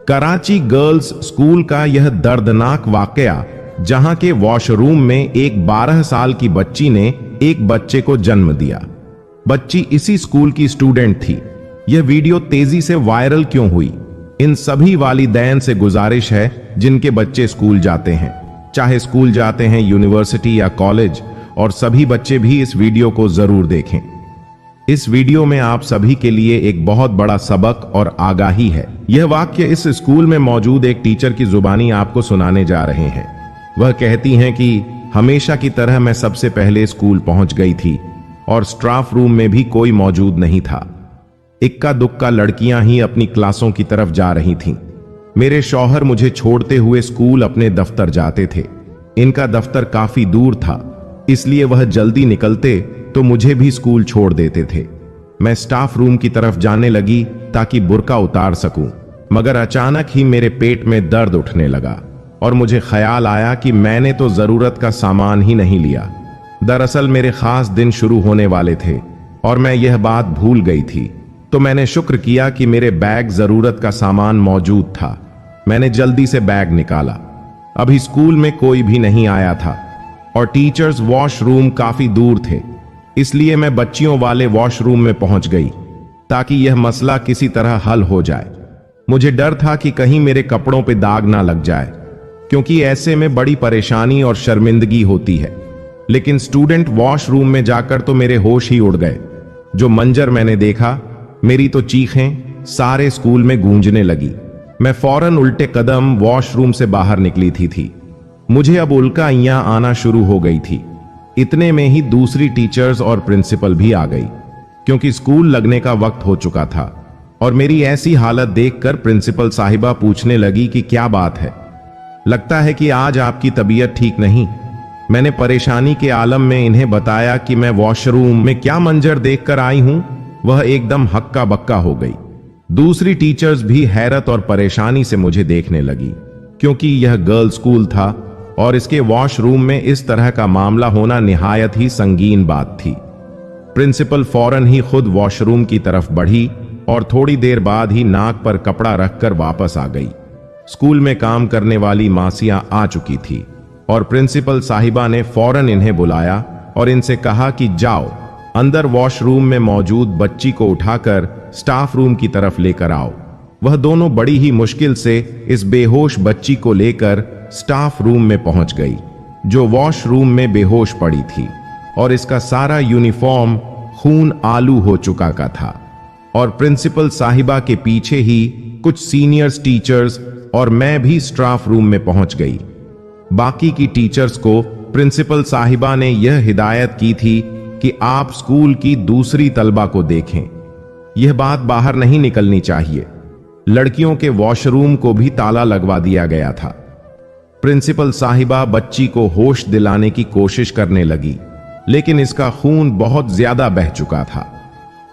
Karachi girls school का यह दर्दनाक वाकया, जहां के वॉशरूम में एक 12 साल की बच्ची ने एक बच्चे को जन्म दिया। बच्ची इसी स्कूल की स्टूडेंट थी। यह वीडियो तेजी से वायरल क्यों हुई? इन सभी वालिदैन से गुजारिश है जिनके बच्चे स्कूल जाते हैं, चाहे स्कूल जाते हैं यूनिवर्सिटी या कॉलेज, और सभी बच्चे भी इस वीडियो को जरूर देखें। इस वीडियो में आप सभी के लिए एक बहुत बड़ा सबक और आगाही है। यह वाक्य इस स्कूल में मौजूद एक टीचर की जुबानी आपको सुनाने जा रहे हैं। वह कहती हैं कि हमेशा की तरह मैं सबसे पहले स्कूल पहुंच गई थी और स्टाफ रूम में भी कोई मौजूद नहीं था। इक्का दुक्का लड़कियां ही अपनी क्लासों की तरफ जा रही थीं। मेरे शौहर मुझे छोड़ते हुए स्कूल अपने दफ्तर जाते थे। इनका दफ्तर काफी दूर था, इसलिए वह जल्दी निकलते तो मुझे भी स्कूल छोड़ देते थे। मैं स्टाफ रूम की तरफ जाने लगी ताकि बुर्का उतार सकूं, मगर अचानक ही मेरे पेट में दर्द उठने लगा और मुझे ख्याल आया कि मैंने तो जरूरत का सामान ही नहीं लिया। दरअसल मेरे खास दिन शुरू होने वाले थे और मैं यह बात भूल गई थी, तो मैंने शुक्र किया कि मेरे बैग जरूरत का सामान मौजूद था। मैंने जल्दी से बैग निकाला। अभी स्कूल में कोई भी नहीं आया था और टीचर्स वॉशरूम काफी दूर थे, इसलिए मैं बच्चियों वाले वॉशरूम में पहुंच गई ताकि यह मसला किसी तरह हल हो जाए। मुझे डर था कि कहीं मेरे कपड़ों पे दाग ना लग जाए, क्योंकि ऐसे में बड़ी परेशानी और शर्मिंदगी होती है। लेकिन स्टूडेंट वॉशरूम में जाकर तो मेरे होश ही उड़ गए। जो मंजर मैंने देखा, मेरी तो चीखें सारे स्कूल में गूंजने लगी। मैं फौरन उल्टे कदम वॉशरूम से बाहर निकली थी। मुझे अब उल्काइयां आना शुरू हो गई थी। इतने में ही दूसरी टीचर्स और प्रिंसिपल भी आ गई, क्योंकि स्कूल लगने का वक्त हो चुका था। और मेरी ऐसी हालत देखकर प्रिंसिपल साहिबा पूछने लगी कि क्या बात है, लगता है कि आज आपकी तबीयत ठीक नहीं। मैंने परेशानी के आलम में इन्हें बताया कि मैं वॉशरूम में क्या मंजर देखकर आई हूं। वह एकदम हक्का बक्का हो गई। दूसरी टीचर्स भी हैरत और परेशानी से मुझे देखने लगी, क्योंकि यह गर्ल्स स्कूल था और इसके वॉशरूम में इस तरह का मामला होना निहायत ही संगीन बात थी। प्रिंसिपल फौरन ही खुद वॉशरूम की तरफ बढ़ी और थोड़ी देर बाद ही नाक पर कपड़ा रखकर वापस आ गई। स्कूल में काम करने वाली मासियां आ चुकी थी और प्रिंसिपल साहिबा ने फौरन इन्हें बुलाया और इनसे कहा कि जाओ, अंदर वॉशरूम में मौजूद बच्ची को उठाकर स्टाफ रूम की तरफ लेकर आओ। वह दोनों बड़ी ही मुश्किल से इस बेहोश बच्ची को लेकर स्टाफ रूम में पहुंच गई, जो वॉशरूम में बेहोश पड़ी थी और इसका सारा यूनिफॉर्म खून आलू हो चुका का था। और प्रिंसिपल साहिबा के पीछे ही कुछ सीनियर्स टीचर्स और मैं भी स्टाफ रूम में पहुंच गई। बाकी की टीचर्स को प्रिंसिपल साहिबा ने यह हिदायत की थी कि आप स्कूल की दूसरी तलबा को देखें। यह बात बाहर नहीं निकलनी चाहिए। लड़कियों के वॉशरूम को भी ताला लगवा दिया गया था। प्रिंसिपल साहिबा बच्ची को होश दिलाने की कोशिश करने लगी, लेकिन इसका खून बहुत ज्यादा बह चुका था।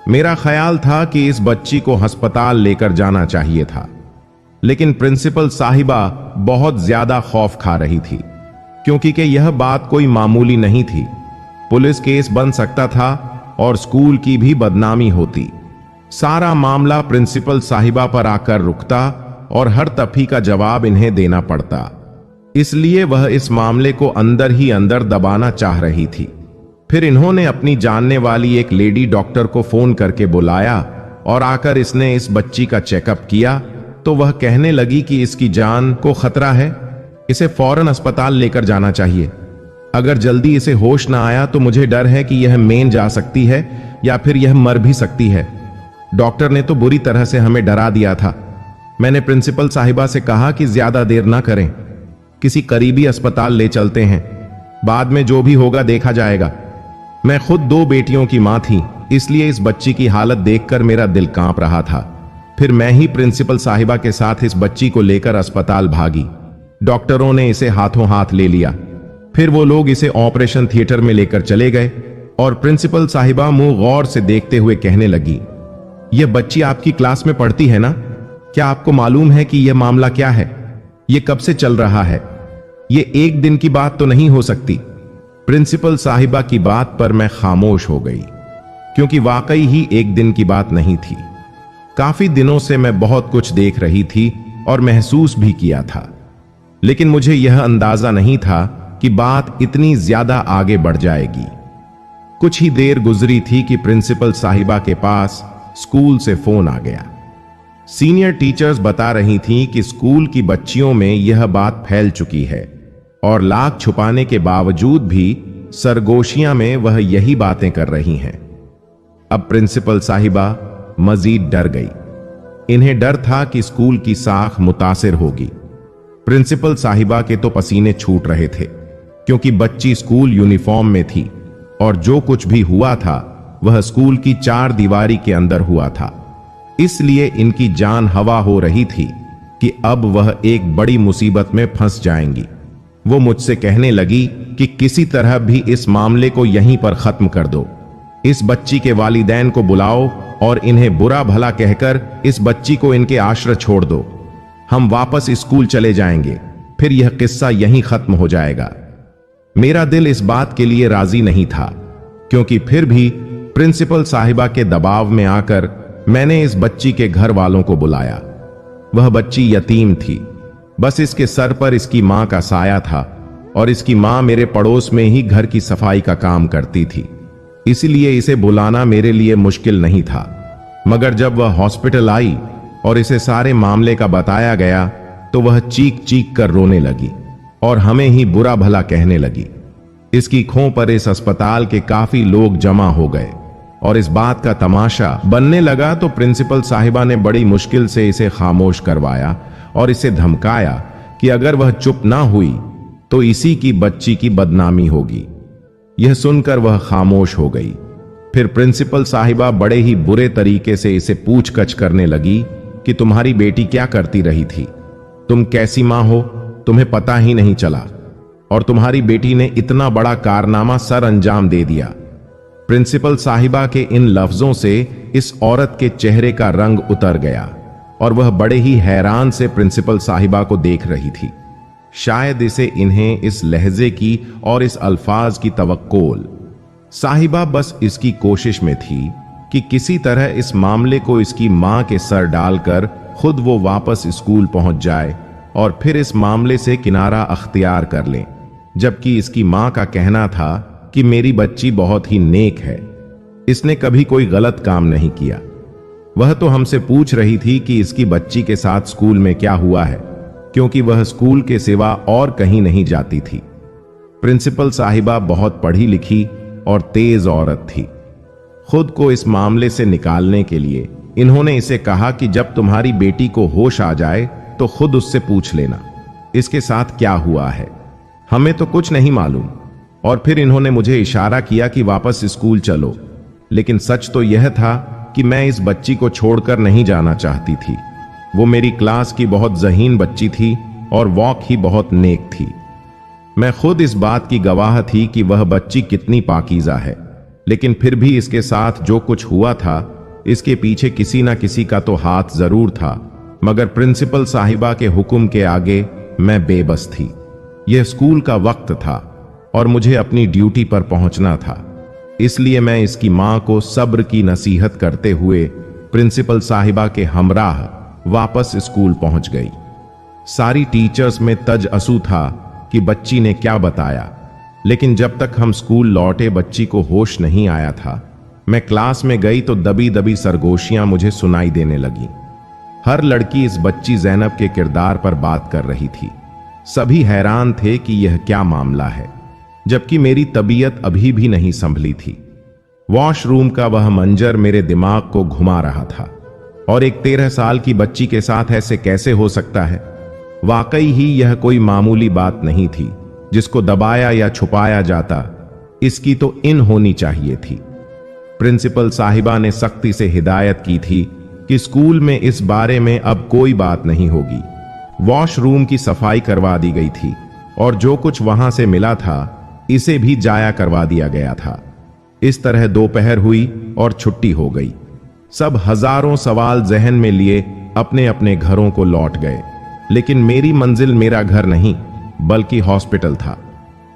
मेरा ख्याल था कि इस बच्ची को अस्पताल लेकर जाना चाहिए था, लेकिन प्रिंसिपल साहिबा बहुत ज्यादा खौफ खा रही थी, क्योंकि यह बात कोई मामूली नहीं थी। पुलिस केस बन सकता था और स्कूल की भी बदनामी होती। सारा मामला प्रिंसिपल साहिबा पर आकर रुकता और हर तफी का जवाब इन्हें देना पड़ता। इसलिए वह इस मामले को अंदर ही अंदर दबाना चाह रही थी। फिर इन्होंने अपनी जानने वाली एक लेडी डॉक्टर को फोन करके बुलाया और आकर इसने इस बच्ची का चेकअप किया, तो वह कहने लगी कि इसकी जान को खतरा है, इसे फौरन अस्पताल लेकर जाना चाहिए। अगर जल्दी इसे होश ना आया तो मुझे डर है कि यह मेन जा सकती है या फिर यह मर भी सकती है। डॉक्टर ने तो बुरी तरह से हमें डरा दिया था। मैंने प्रिंसिपल साहिबा से कहा कि ज्यादा देर ना करें, किसी करीबी अस्पताल ले चलते हैं, बाद में जो भी होगा देखा जाएगा। मैं खुद 2 बेटियों की मां थी, इसलिए इस बच्ची की हालत देखकर मेरा दिल कांप रहा था। फिर मैं ही प्रिंसिपल साहिबा के साथ इस बच्ची को लेकर अस्पताल भागी। डॉक्टरों ने इसे हाथों हाथ ले लिया। फिर वो लोग इसे ऑपरेशन थिएटर में लेकर चले गए और प्रिंसिपल साहिबा मुंह गौर से देखते हुए कहने लगी, यह बच्ची आपकी क्लास में पढ़ती है ना? क्या आपको मालूम है कि यह मामला क्या है? यह कब से चल रहा है? यह एक दिन की बात तो नहीं हो सकती। प्रिंसिपल साहिबा की बात पर मैं खामोश हो गई, क्योंकि वाकई ही एक दिन की बात नहीं थी। काफी दिनों से मैं बहुत कुछ देख रही थी और महसूस भी किया था, लेकिन मुझे यह अंदाजा नहीं था कि बात इतनी ज्यादा आगे बढ़ जाएगी। कुछ ही देर गुजरी थी कि प्रिंसिपल साहिबा के पास स्कूल से फोन आ गया। सीनियर टीचर्स बता रही थीं कि स्कूल की बच्चियों में यह बात फैल चुकी है और लाख छुपाने के बावजूद भी सरगोशियां में वह यही बातें कर रही हैं। अब प्रिंसिपल साहिबा मजीद डर गई। इन्हें डर था कि स्कूल की साख मुतासिर होगी। प्रिंसिपल साहिबा के तो पसीने छूट रहे थे, क्योंकि बच्ची स्कूल यूनिफॉर्म में थी और जो कुछ भी हुआ था वह स्कूल की चार दीवारी के अंदर हुआ था। इसलिए इनकी जान हवा हो रही थी कि अब वह एक बड़ी मुसीबत में फंस जाएंगी। वो मुझसे कहने लगी कि किसी तरह भी इस मामले को यहीं पर खत्म कर दो। इस बच्ची के वालिदैन को बुलाओ और इन्हें बुरा भला कहकर इस बच्ची को इनके आश्रय छोड़ दो। हम वापस स्कूल चले जाएंगे, फिर यह किस्सा यहीं खत्म हो जाएगा। मेरा दिल इस बात के लिए राजी नहीं था, क्योंकि फिर भी प्रिंसिपल साहिबा के दबाव में आकर मैंने इस बच्ची के घर वालों को बुलाया। वह बच्ची यतीम थी, बस इसके सर पर इसकी मां का साया था और इसकी मां मेरे पड़ोस में ही घर की सफाई का काम करती थी, इसलिए इसे बुलाना मेरे लिए मुश्किल नहीं था। मगर जब वह हॉस्पिटल आई और इसे सारे मामले का बताया गया तो वह चीख चीख कर रोने लगी और हमें ही बुरा भला कहने लगी। इसकी खों पर इस अस्पताल के काफी लोग जमा हो गए और इस बात का तमाशा बनने लगा तो प्रिंसिपल साहिबा ने बड़ी मुश्किल से इसे खामोश करवाया और इसे धमकाया कि अगर वह चुप ना हुई तो इसी की बच्ची की बदनामी होगी। यह सुनकर वह खामोश हो गई। फिर प्रिंसिपल साहिबा बड़े ही बुरे तरीके से इसे पूछकछ करने लगी कि तुम्हारी बेटी क्या करती रही थी, तुम कैसी मां हो, तुम्हें पता ही नहीं चला, और तुम्हारी बेटी ने इतना बड़ा कारनामा सर अंजाम दे दिया। प्रिंसिपल साहिबा के इन लफ्जों से इस औरत के चेहरे का रंग उतर गया और वह बड़े ही हैरान से प्रिंसिपल साहिबा को देख रही थी। शायद इसे इन्हें इस लहजे की और इस अल्फाज की तवक्कोल। साहिबा बस इसकी कोशिश में थी कि किसी तरह इस मामले को इसकी मां के सर डालकर खुद वो वापस स्कूल पहुंच जाए और फिर इस मामले से किनारा अख्तियार कर लें, जबकि इसकी मां का कहना था कि मेरी बच्ची बहुत ही नेक है, इसने कभी कोई गलत काम नहीं किया। वह तो हमसे पूछ रही थी कि इसकी बच्ची के साथ स्कूल में क्या हुआ है, क्योंकि वह स्कूल के सिवा और कहीं नहीं जाती थी। प्रिंसिपल साहिबा बहुत पढ़ी लिखी और तेज औरत थी। खुद को इस मामले से निकालने के लिए इन्होंने इसे कहा कि जब तुम्हारी बेटी को होश आ जाए तो खुद उससे पूछ लेना इसके साथ क्या हुआ है, हमें तो कुछ नहीं मालूम। और फिर इन्होंने मुझे इशारा किया कि वापस स्कूल चलो, लेकिन सच तो यह था कि मैं इस बच्ची को छोड़कर नहीं जाना चाहती थी। वो मेरी क्लास की बहुत ज़हीन बच्ची थी और वॉक ही बहुत नेक थी। मैं खुद इस बात की गवाह थी कि वह बच्ची कितनी पाकीज़ा है, लेकिन फिर भी इसके साथ जो कुछ हुआ था इसके पीछे किसी ना किसी का तो हाथ जरूर था। मगर प्रिंसिपल साहिबा के हुक्म के आगे मैं बेबस थी। यह स्कूल का वक्त था और मुझे अपनी ड्यूटी पर पहुंचना था, इसलिए मैं इसकी मां को सब्र की नसीहत करते हुए प्रिंसिपल साहिबा के हमराह वापस स्कूल पहुंच गई। सारी टीचर्स में तज असू था कि बच्ची ने क्या बताया, लेकिन जब तक हम स्कूल लौटे बच्ची को होश नहीं आया था। मैं क्लास में गई तो दबी दबी सरगोशियां मुझे सुनाई देने लगी। हर लड़की इस बच्ची ज़ैनब के किरदार पर बात कर रही थी। सभी हैरान थे कि यह क्या मामला है, जबकि मेरी तबीयत अभी भी नहीं संभली थी। वॉशरूम का वह मंजर मेरे दिमाग को घुमा रहा था, और एक 13 साल की बच्ची के साथ ऐसे कैसे हो सकता है। वाकई ही यह कोई मामूली बात नहीं थी जिसको दबाया या छुपाया जाता, इसकी तो इन होनी चाहिए थी। प्रिंसिपल साहिबा ने सख्ती से हिदायत की थी कि स्कूल में इस बारे में अब कोई बात नहीं होगी। वॉशरूम की सफाई करवा दी गई थी और जो कुछ वहां से मिला था इसे भी जाया करवा दिया गया था। इस तरह दोपहर हुई और छुट्टी हो गई। सब हजारों सवाल जहन में लिए अपने अपने घरों को लौट गए, लेकिन मेरी मंजिल मेरा घर नहीं बल्कि हॉस्पिटल था।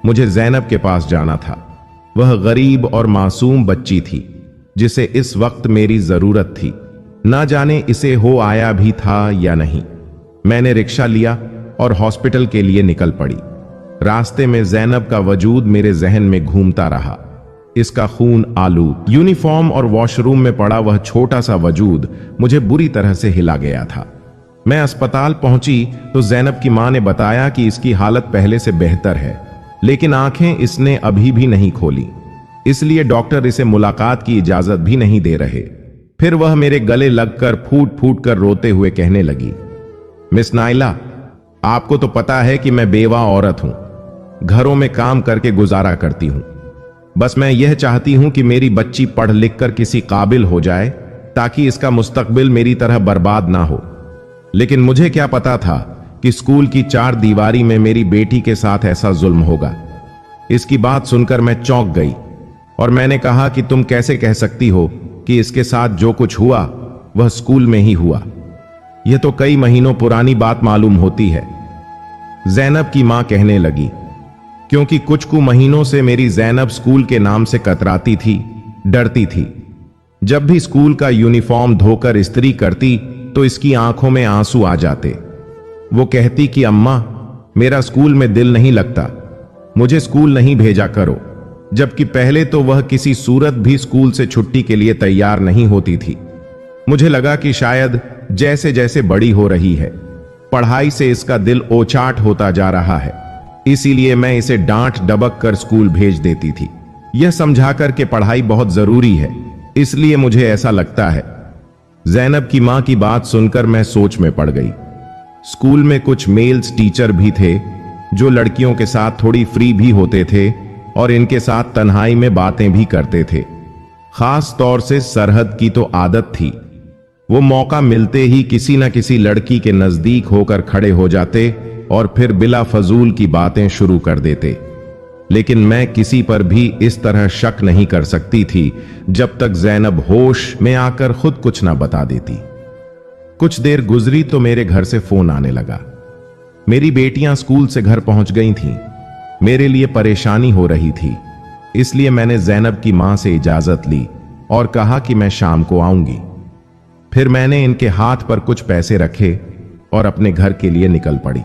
मुझे ज़ैनब के पास जाना था। वह गरीब और मासूम बच्ची थी जिसे इस वक्त मेरी जरूरत थी। ना जाने इसे हो आया भी था या नहीं। मैंने रिक्शा लिया और हॉस्पिटल के लिए निकल पड़ी। रास्ते में जैनब का वजूद मेरे जहन में घूमता रहा। इसका खून आलूद यूनिफॉर्म और वॉशरूम में पड़ा वह छोटा सा वजूद मुझे बुरी तरह से हिला गया था। मैं अस्पताल पहुंची तो जैनब की मां ने बताया कि इसकी हालत पहले से बेहतर है, लेकिन आंखें इसने अभी भी नहीं खोली, इसलिए डॉक्टर इसे मुलाकात की इजाजत भी नहीं दे रहे। फिर वह मेरे गले लगकर फूट फूट कर रोते हुए कहने लगी, मिस नाइला, आपको तो पता है कि मैं बेवा औरत हूं, घरों में काम करके गुजारा करती हूं। बस मैं यह चाहती हूं कि मेरी बच्ची पढ़ लिख कर किसी काबिल हो जाए ताकि इसका मुस्तकबिल मेरी तरह बर्बाद ना हो। लेकिन मुझे क्या पता था कि स्कूल की चार दीवारी में मेरी बेटी के साथ ऐसा जुल्म होगा। इसकी बात सुनकर मैं चौंक गई और मैंने कहा कि तुम कैसे कह सकती हो कि इसके साथ जो कुछ हुआ वह स्कूल में ही हुआ। यह तो कई महीनों पुरानी बात मालूम होती है। जैनब की मां कहने लगी, क्योंकि कुछ महीनों से मेरी जैनब स्कूल के नाम से कतराती थी, डरती थी। जब भी स्कूल का यूनिफॉर्म धोकर इस्त्री करती तो इसकी आंखों में आंसू आ जाते। वो कहती कि अम्मा, मेरा स्कूल में दिल नहीं लगता, मुझे स्कूल नहीं भेजा करो। जबकि पहले तो वह किसी सूरत भी स्कूल से छुट्टी के लिए तैयार नहीं होती थी। मुझे लगा कि शायद जैसे जैसे बड़ी हो रही है, पढ़ाई से इसका दिल ओचाट होता जा रहा है, इसीलिए मैं इसे डांट डबक कर स्कूल भेज देती थी, यह समझाकर कि पढ़ाई बहुत जरूरी है, इसलिए मुझे ऐसा लगता है। जैनब की मां की बात सुनकर मैं सोच में पड़ गई। स्कूल में कुछ मेल्स टीचर भी थे जो लड़कियों के साथ थोड़ी फ्री भी होते थे और इनके साथ तन्हाई में बातें भी करते थे। खास तौर से सरहद की तो आदत थी, वो मौका मिलते ही किसी न किसी लड़की के नजदीक होकर खड़े हो जाते और फिर बिला फजूल की बातें शुरू कर देते। लेकिन मैं किसी पर भी इस तरह शक नहीं कर सकती थी जब तक जैनब होश में आकर खुद कुछ ना बता देती। कुछ देर गुजरी तो मेरे घर से फोन आने लगा। मेरी बेटियां स्कूल से घर पहुंच गई थीं। मेरे लिए परेशानी हो रही थी, इसलिए मैंने जैनब की मां से इजाजत ली और कहा कि मैं शाम को आऊंगी। फिर मैंने इनके हाथ पर कुछ पैसे रखे और अपने घर के लिए निकल पड़ी।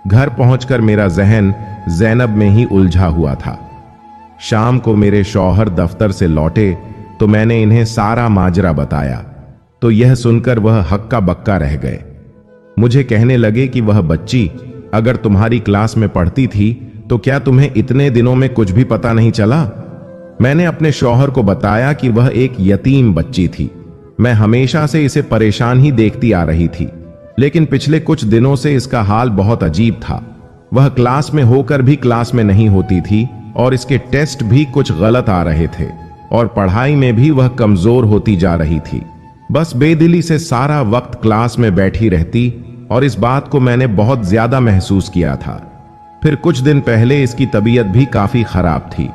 घर पहुंचकर मेरा जहन जैनब में ही उलझा हुआ था। शाम को मेरे शौहर दफ्तर से लौटे तो मैंने इन्हें सारा माजरा बताया, तो यह सुनकर वह हक्का बक्का रह गए। मुझे कहने लगे कि वह बच्ची अगर तुम्हारी क्लास में पढ़ती थी तो क्या तुम्हें इतने दिनों में कुछ भी पता नहीं चला? मैंने अपने शौहर को बताया कि वह एक यतीम बच्ची थी। मैं हमेशा से इसे परेशान ही देखती आ रही थी, लेकिन पिछले कुछ दिनों से इसका हाल बहुत अजीब था। वह क्लास में होकर भी क्लास में नहीं होती थी और इसके टेस्ट भी कुछ गलत आ रहे थे और पढ़ाई में भी वह कमजोर होती जा रही थी। बस बेदिली से सारा वक्त क्लास में बैठी रहती और इस बात को मैंने बहुत ज्यादा महसूस किया था। फिर कुछ दिन पहले इसकी तबीयत भी काफी खराब थी।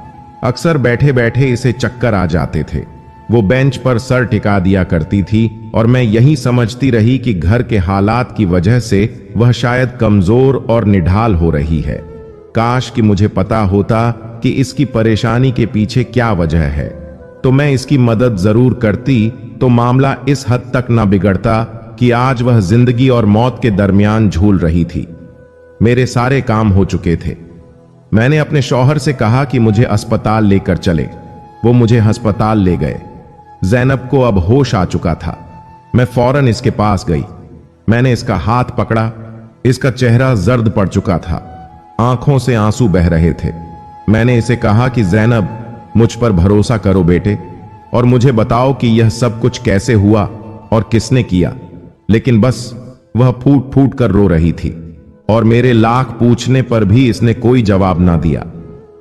अक्सर बैठे बैठे इसे चक्कर आ जाते थे। वो बेंच पर सर टिका दिया करती थी और मैं यही समझती रही कि घर के हालात की वजह से वह शायद कमजोर और निढाल हो रही है। काश कि मुझे पता होता कि इसकी परेशानी के पीछे क्या वजह है, तो मैं इसकी मदद जरूर करती, तो मामला इस हद तक ना बिगड़ता कि आज वह जिंदगी और मौत के दरमियान झूल रही थी। मेरे सारे काम हो चुके थे। मैंने अपने शौहर से कहा कि मुझे अस्पताल लेकर चले। वो मुझे अस्पताल ले गए। जैनब को अब होश आ चुका था। मैं फौरन इसके पास गई। मैंने इसका हाथ पकड़ा। इसका चेहरा जर्द पड़ चुका था, आंखों से आंसू बह रहे थे। मैंने इसे कहा कि जैनब, मुझ पर भरोसा करो बेटे, और मुझे बताओ कि यह सब कुछ कैसे हुआ और किसने किया। लेकिन बस वह फूट फूट कर रो रही थी और मेरे लाख पूछने पर भी इसने कोई जवाब ना दिया।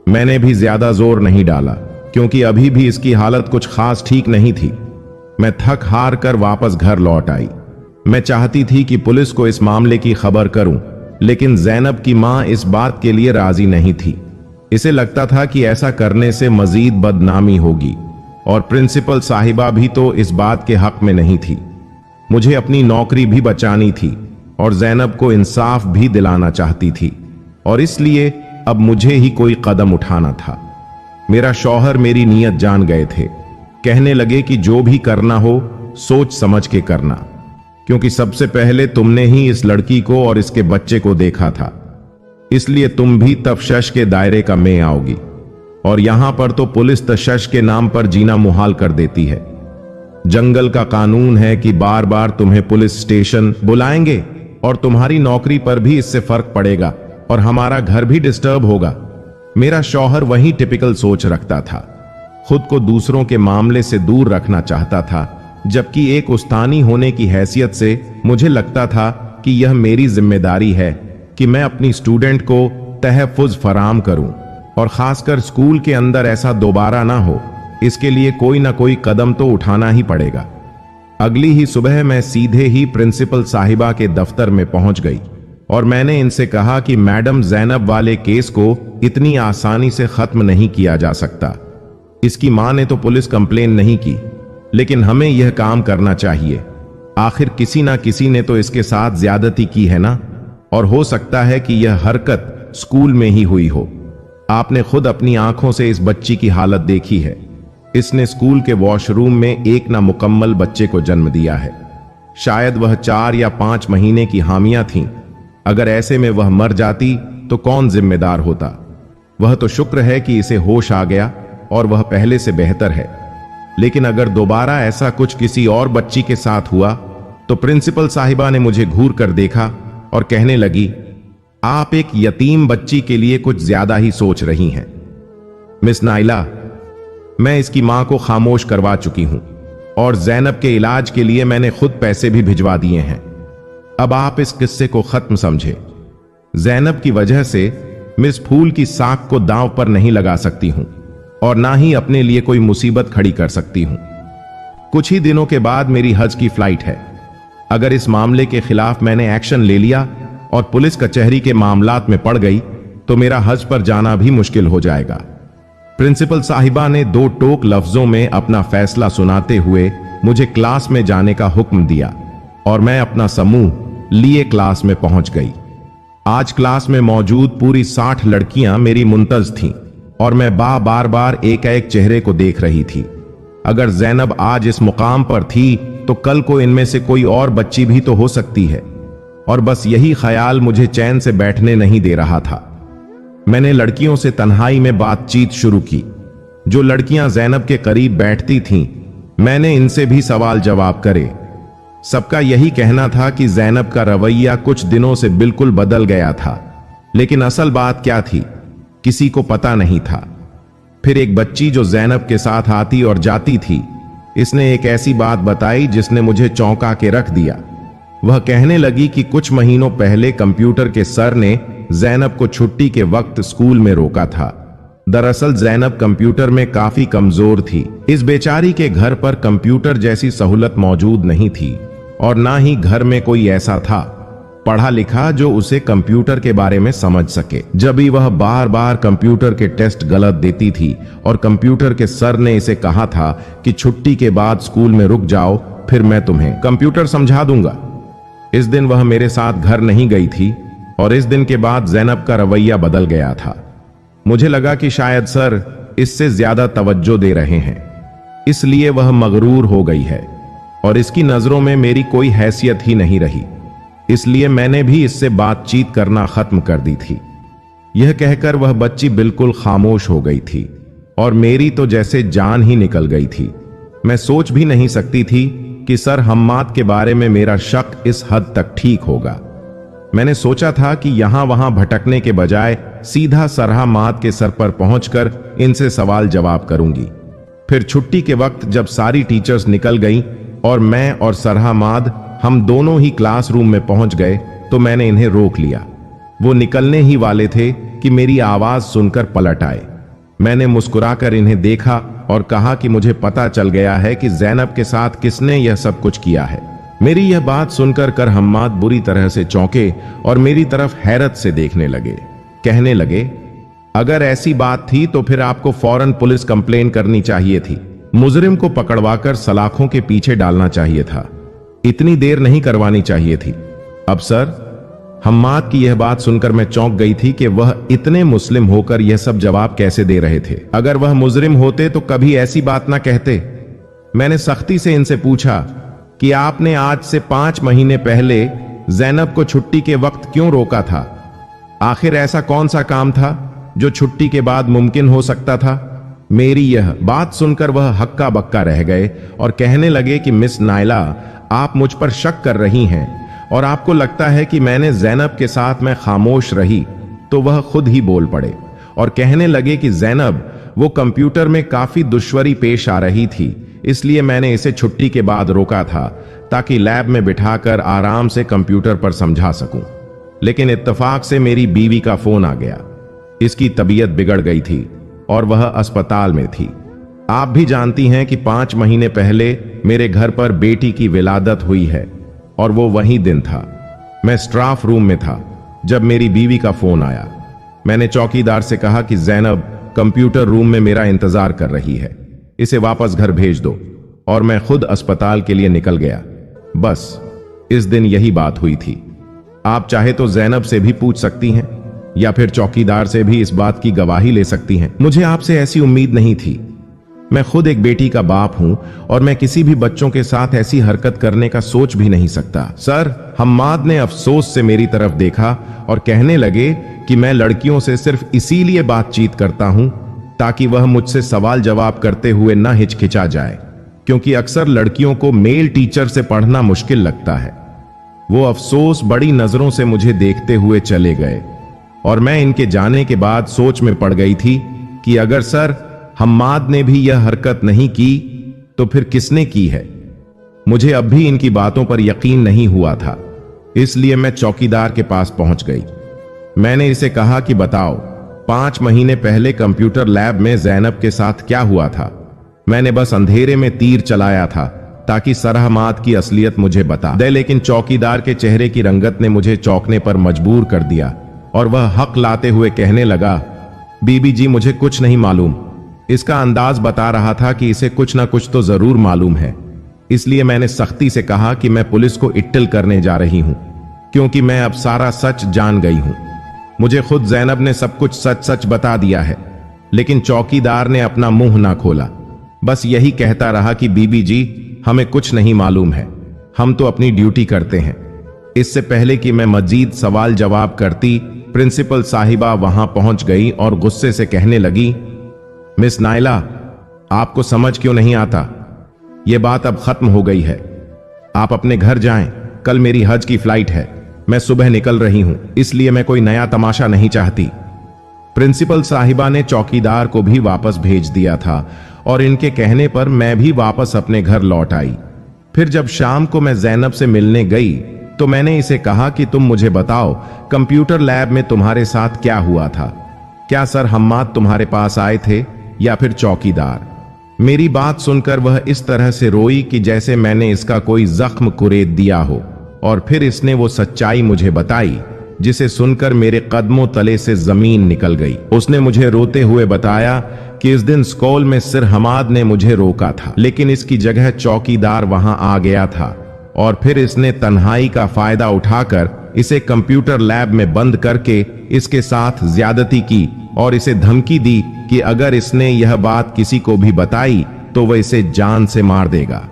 मैंने भी ज्यादा जोर नहीं डाला क्योंकि अभी भी इसकी हालत कुछ खास ठीक नहीं थी। मैं थक हार कर वापस घर लौट आई। मैं चाहती थी कि पुलिस को इस मामले की खबर करूं, लेकिन जैनब की मां इस बात के लिए राजी नहीं थी। इसे लगता था कि ऐसा करने से मजीद बदनामी होगी और प्रिंसिपल साहिबा भी तो इस बात के हक में नहीं थी। मुझे अपनी नौकरी भी बचानी थी और जैनब को इंसाफ भी दिलाना चाहती थी, और इसलिए अब मुझे ही कोई कदम उठाना था। मेरा शौहर मेरी नीयत जान गए थे। कहने लगे कि जो भी करना हो सोच समझ के करना, क्योंकि सबसे पहले तुमने ही इस लड़की को और इसके बच्चे को देखा था, इसलिए तुम भी तफ्शश के दायरे का में आओगी। और यहां पर तो पुलिस तशश के नाम पर जीना मुहाल कर देती है। जंगल का कानून है कि बार बार तुम्हें पुलिस स्टेशन बुलाएंगे और तुम्हारी नौकरी पर भी इससे फर्क पड़ेगा और हमारा घर भी डिस्टर्ब होगा। मेरा शौहर वही टिपिकल सोच रखता था, खुद को दूसरों के मामले से दूर रखना चाहता था, जबकि एक उस्तानी होने की हैसियत से मुझे लगता था कि यह मेरी जिम्मेदारी है कि मैं अपनी स्टूडेंट को तहफ़्फ़ुज़ फराम करूं, और खासकर स्कूल के अंदर ऐसा दोबारा ना हो, इसके लिए कोई ना कोई कदम तो उठाना ही पड़ेगा। अगली ही सुबह मैं सीधे ही प्रिंसिपल साहिबा के दफ्तर में पहुंच गई और मैंने इनसे कहा कि मैडम ज़ैनब वाले केस को इतनी आसानी से खत्म नहीं किया जा सकता। इसकी मां ने तो पुलिस कंप्लेन नहीं की, लेकिन हमें यह काम करना चाहिए। आखिर किसी ना किसी ने तो इसके साथ ज्यादती की है ना, और हो सकता है कि यह हरकत स्कूल में ही हुई हो। आपने खुद अपनी आंखों से इस बच्ची की हालत देखी है। इसने स्कूल के वॉशरूम में एक ना मुकम्मल बच्चे को जन्म दिया है। शायद वह 4 या 5 महीने की हामिया थीं। अगर ऐसे में वह मर जाती तो कौन जिम्मेदार होता? वह तो शुक्र है कि इसे होश आ गया और वह पहले से बेहतर है। लेकिन अगर दोबारा ऐसा कुछ किसी और बच्ची के साथ हुआ तो प्रिंसिपल साहिबा ने मुझे घूर कर देखा और कहने लगी, आप एक यतीम बच्ची के लिए कुछ ज्यादा ही सोच रही हैं। मिस नाइला, मैं इसकी मां को खामोश करवा चुकी हूं और ज़ैनब के इलाज के लिए मैंने खुद पैसे भी भिजवा दिए हैं। अब आप इस किस्से को खत्म समझे। ज़ैनब की वजह से मिस फूल की साख को दांव पर नहीं लगा सकती हूं और ना ही अपने लिए कोई मुसीबत खड़ी कर सकती हूं। कुछ ही दिनों के बाद मेरी हज की फ्लाइट है। अगर इस मामले के खिलाफ मैंने एक्शन ले लिया और पुलिस कचहरी के मामलात में पड़ गई तो मेरा हज पर जाना भी मुश्किल हो जाएगा। प्रिंसिपल साहिबा ने 2 टोक लफ्जों में अपना फैसला सुनाते हुए मुझे क्लास में जाने का हुक्म दिया और मैं अपना समूह लिए क्लास में पहुंच गई। आज क्लास में मौजूद पूरी 60 लड़कियां मेरी मुंतज थीं और मैं बार बार एक चेहरे को देख रही थी। अगर ज़ैनब आज इस मुकाम पर थी तो कल को इनमें से कोई और बच्ची भी तो हो सकती है, और बस यही ख्याल मुझे चैन से बैठने नहीं दे रहा था। मैंने लड़कियों से तन्हाई में बातचीत शुरू की। जो लड़कियां ज़ैनब के करीब बैठती थीं, मैंने इनसे भी सवाल जवाब करे। सबका यही कहना था कि ज़ैनब का रवैया कुछ दिनों से बिल्कुल बदल गया था, लेकिन असल बात क्या थी किसी को पता नहीं था। फिर एक बच्ची जो ज़ैनब के साथ आती और जाती थी, इसने एक ऐसी बात बताई जिसने मुझे चौंका के रख दिया। वह कहने लगी कि कुछ महीनों पहले कंप्यूटर के सर ने ज़ैनब को छुट्टी के वक्त स्कूल में रोका था। दरअसल ज़ैनब कंप्यूटर में काफी कमजोर थी। इस बेचारी के घर पर कंप्यूटर जैसी सहूलत मौजूद नहीं थी और ना ही घर में कोई ऐसा था पढ़ा लिखा जो उसे कंप्यूटर के बारे में समझ सके। जब भी वह बार बार कंप्यूटर के टेस्ट गलत देती थी और कंप्यूटर के सर ने इसे कहा था कि छुट्टी के बाद स्कूल में रुक जाओ, फिर मैं तुम्हें कंप्यूटर समझा दूंगा। इस दिन वह मेरे साथ घर नहीं गई थी और इस दिन के बाद ज़ैनब का रवैया बदल गया था। मुझे लगा कि शायद सर इससे ज्यादा तवज्जो दे रहे हैं, इसलिए वह मगरूर हो गई है और इसकी नजरों में मेरी कोई हैसियत ही नहीं रही। इसलिए मैंने भी इससे बातचीत करना खत्म कर दी थी। यह कहकर वह बच्ची बिल्कुल खामोश हो गई थी और मेरी तो जैसे जान ही निकल गई थी। मैं सोच भी नहीं सकती थी कि सर हम्माद के बारे में मेरा शक इस हद तक ठीक होगा। मैंने सोचा था कि यहां वहां भटकने के बजाय सीधा सरहामाद के सर पर पहुंचकर इनसे सवाल जवाब करूंगी। फिर छुट्टी के वक्त जब सारी टीचर्स निकल गईं और मैं और सरहामाद हम दोनों ही क्लासरूम में पहुंच गए तो मैंने इन्हें रोक लिया। वो निकलने ही वाले थे कि मेरी आवाज सुनकर पलट आए। मैंने मुस्कुराकर इन्हें देखा और कहा कि मुझे पता चल गया है कि ज़ैनब के साथ किसने यह सब कुछ किया है। मेरी यह बात सुनकर कर हम्माद बुरी तरह से चौंके और मेरी तरफ हैरत से देखने लगे। कहने लगे, अगर ऐसी बात थी तो फिर आपको फौरन पुलिस कंप्लेन करनी चाहिए थी। मुजरिम को पकड़वाकर सलाखों के पीछे डालना चाहिए था। इतनी देर नहीं करवानी चाहिए थी। अब सर, हम्माद की यह बात सुनकर मैं चौंक गई थी कि वह इतने मुस्लिम होकर यह सब जवाब कैसे दे रहे थे। अगर वह मुजरिम होते तो कभी ऐसी बात ना कहते। मैंने सख्ती से इनसे पूछा, कि आपने आज से 5 महीने पहले जैनब को छुट्टी के वक्त क्यों रोका था? आखिर ऐसा कौन सा काम था जो छुट्टी के बाद मुमकिन हो सकता था? मेरी यह बात सुनकर वह हक्का बक्का रह गए और कहने लगे कि मिस नायला, आप मुझ पर शक कर रही हैं और आपको लगता है कि मैंने जैनब के साथ मैं खामोश रही। तो वह खुद ही बोल पड़े और कहने लगे कि जैनब, वो कंप्यूटर में काफी दुश्वारी पेश आ रही थी, इसलिए मैंने इसे छुट्टी के बाद रोका था ताकि लैब में बिठाकर आराम से कंप्यूटर पर समझा सकूं। लेकिन इत्तेफाक से मेरी बीवी का फोन आ गया। इसकी तबीयत बिगड़ गई थी और वह अस्पताल में थी। आप भी जानती हैं कि 5 महीने पहले मेरे घर पर बेटी की विलादत हुई है और वो वही दिन था। मैं स्टाफ रूम में था जब मेरी बीवी का फोन आया। मैंने चौकीदार से कहा कि जैनब कंप्यूटर रूम में मेरा इंतजार कर रही है, इसे वापस घर भेज दो, और मैं खुद अस्पताल के लिए निकल गया। बस इस दिन यही बात हुई थी। आप चाहे तो जैनब से भी पूछ सकती हैं या फिर चौकीदार से भी इस बात की गवाही ले सकती हैं। मुझे आपसे ऐसी उम्मीद नहीं थी। मैं खुद एक बेटी का बाप हूं और मैं किसी भी बच्चों के साथ ऐसी हरकत करने का सोच भी नहीं सकता। सर, हम्माद ने अफसोस से मेरी तरफ देखा और कहने लगे कि मैं लड़कियों से सिर्फ इसीलिए बातचीत करता हूं ताकि वह मुझसे सवाल जवाब करते हुए ना हिचकिचा जाए, क्योंकि अक्सर लड़कियों को मेल टीचर से पढ़ना मुश्किल लगता है। वो अफसोस बड़ी नजरों से मुझे देखते हुए चले गए और मैं इनके जाने के बाद सोच में पड़ गई थी कि अगर सर हम्माद ने भी यह हरकत नहीं की तो फिर किसने की है। मुझे अब भी इनकी बातों पर यकीन नहीं हुआ था, इसलिए मैं चौकीदार के पास पहुंच गई। मैंने इसे कहा कि बताओ, 5 महीने पहले कंप्यूटर लैब में जैनब के साथ क्या हुआ था? मैंने बस अंधेरे में तीर चलाया था ताकि सरहमाद की असलियत मुझे बता दे, लेकिन चौकीदार के चेहरे की रंगत ने मुझे चौंकने पर मजबूर कर दिया और वह हक लाते हुए कहने लगा, बीबी जी, मुझे कुछ नहीं मालूम। इसका अंदाज बता रहा था कि इसे कुछ ना कुछ तो जरूर मालूम है, इसलिए मैंने सख्ती से कहा कि मैं पुलिस को इट्टिल करने जा रही हूं, क्योंकि मैं अब सारा सच जान गई हूं। मुझे खुद जैनब ने सब कुछ सच सच बता दिया है, लेकिन चौकीदार ने अपना मुंह ना खोला, बस यही कहता रहा कि बीबी जी, हमें कुछ नहीं मालूम है, हम तो अपनी ड्यूटी करते हैं। इससे पहले कि मैं मजीद सवाल जवाब करती, प्रिंसिपल साहिबा वहां पहुंच गई और गुस्से से कहने लगी, मिस नायला, आपको समझ क्यों नहीं आता? यह बात अब खत्म हो गई है, आप अपने घर जाएं। कल मेरी हज की फ्लाइट है, मैं सुबह निकल रही हूं, इसलिए मैं कोई नया तमाशा नहीं चाहती। प्रिंसिपल साहिबा ने चौकीदार को भी वापस भेज दिया था और इनके कहने पर मैं भी वापस अपने घर लौट आई। फिर जब शाम को मैं जैनब से मिलने गई तो मैंने इसे कहा कि तुम मुझे बताओ, कंप्यूटर लैब में तुम्हारे साथ क्या हुआ था? क्या सर हम्माद तुम्हारे पास आए थे या फिर चौकीदार? मेरी बात सुनकर वह इस तरह से रोई कि जैसे मैंने इसका कोई जख्म कुरेद दिया हो, और फिर इसने वो सच्चाई मुझे बताई जिसे सुनकर मेरे कदमों तले से जमीन निकल गई। उसने मुझे रोते हुए बताया कि इस दिन स्कूल में सिर हमाद ने मुझे रोका था, लेकिन इसकी जगह चौकीदार वहां आ गया था और फिर इसने तन्हाई का फायदा उठाकर इसे कंप्यूटर लैब में बंद करके इसके साथ ज्यादती की और इसे धमकी दी कि अगर इसने यह बात किसी को भी बताई तो वह इसे जान से मार देगा।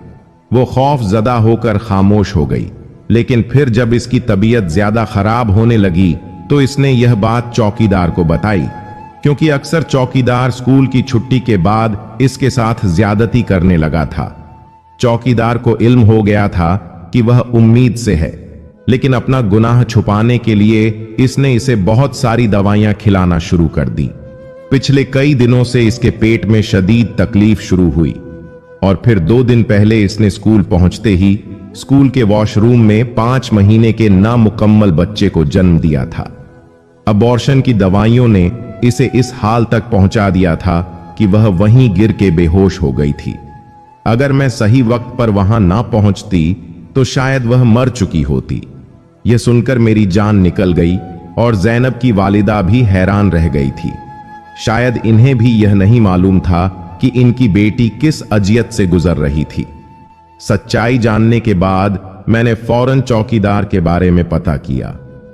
वो खौफ ज़दा होकर खामोश हो गई, लेकिन फिर जब इसकी तबीयत ज्यादा खराब होने लगी तो इसने यह बात चौकीदार को बताई, क्योंकि अक्सर चौकीदार स्कूल की छुट्टी के बाद इसके साथ ज्यादती करने लगा था। चौकीदार को इल्म हो गया था कि वह उम्मीद से है, लेकिन अपना गुनाह छुपाने के लिए इसने इसे बहुत सारी दवाइयां खिलाना शुरू कर दी। पिछले कई दिनों से इसके पेट में शदीद तकलीफ शुरू हुई और फिर 2 दिन पहले इसने स्कूल पहुंचते ही स्कूल के वॉशरूम में 5 महीने के नामुकम्मल बच्चे को जन्म दिया था। अबॉर्शन की दवाइयों ने इसे इस हाल तक पहुंचा दिया था कि वह वहीं गिर के बेहोश हो गई थी। अगर मैं सही वक्त पर वहां ना पहुंचती तो शायद वह मर चुकी होती। यह सुनकर मेरी जान निकल गई और जैनब की वालिदा भी हैरान रह गई थी। शायद इन्हें भी यह नहीं मालूम था कि इनकी बेटी किस अजियत से गुजर रही थी। सच्चाई जानने के बाद मैंने फौरन चौकीदार के बारे में पता किया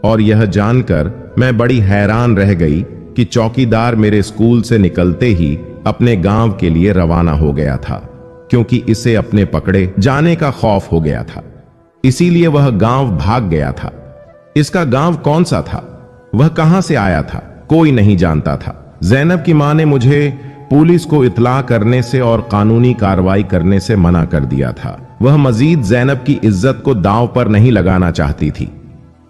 और यह जानकर मैं बड़ी हैरान रह गई कि चौकीदार मेरे स्कूल से निकलते ही अपने गांव के लिए रवाना हो गया था, क्योंकि इसे अपने पकड़े जाने का खौफ हो गया था। इसीलिए वह गांव भाग गया था। इसका गांव कौन सा था, वह कहां से आया था, कोई नहीं जानता था। जैनब की मां ने मुझे पुलिस को इत्तला करने से और कानूनी कार्रवाई करने से मना कर दिया था। वह मजीद जैनब की इज्जत को दांव पर नहीं लगाना चाहती थी।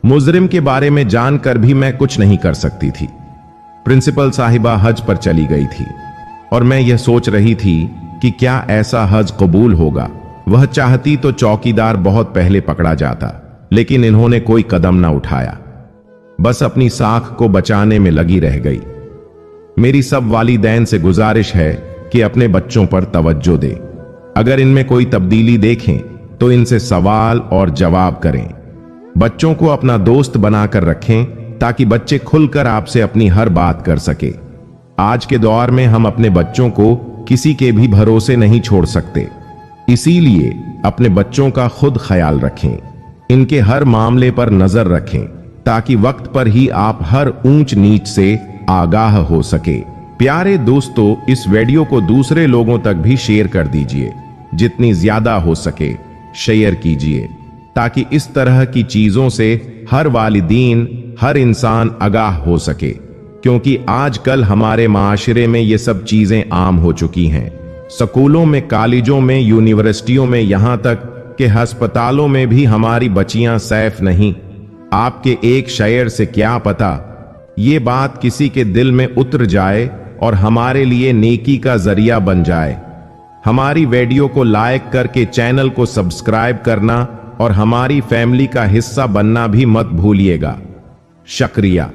मुजरिम के बारे में जानकर भी मैं कुछ नहीं कर सकती थी। प्रिंसिपल साहिबा हज पर चली गई थी और मैं यह सोच रही थी कि क्या ऐसा हज कबूल होगा। वह चाहती तो चौकीदार बहुत पहले पकड़ा जाता, लेकिन इन्होंने कोई कदम ना उठाया, बस अपनी साख को बचाने में लगी रह गई। मेरी सब वालिदैन से गुजारिश है कि अपने बच्चों पर तवज्जो दे। अगर इनमें कोई तब्दीली देखें तो इनसे सवाल और जवाब करें। बच्चों को अपना दोस्त बनाकर रखें ताकि बच्चे खुलकर आपसे अपनी हर बात कर सके। आज के दौर में हम अपने बच्चों को किसी के भी भरोसे नहीं छोड़ सकते, इसीलिए अपने बच्चों का खुद ख्याल रखें। इनके हर मामले पर नजर रखें ताकि वक्त पर ही आप हर ऊंच नीच से आगाह हो सके। प्यारे दोस्तों, इस वीडियो को दूसरे लोगों तक भी शेयर कर दीजिए। जितनी ज्यादा हो सके शेयर कीजिए ताकि इस तरह की चीजों से हर वालिदीन, हर इंसान आगाह हो सके, क्योंकि आजकल हमारे माशरे में ये सब चीजें आम हो चुकी हैं। स्कूलों में, कॉलेजों में, यूनिवर्सिटियों में, यहां तक कि अस्पतालों में भी हमारी बच्चियां सेफ नहीं। आपके एक शेयर से क्या पता ये बात किसी के दिल में उतर जाए और हमारे लिए नेकी का जरिया बन जाए। हमारी वीडियो को लाइक करके चैनल को सब्सक्राइब करना और हमारी फैमिली का हिस्सा बनना भी मत भूलिएगा। शुक्रिया।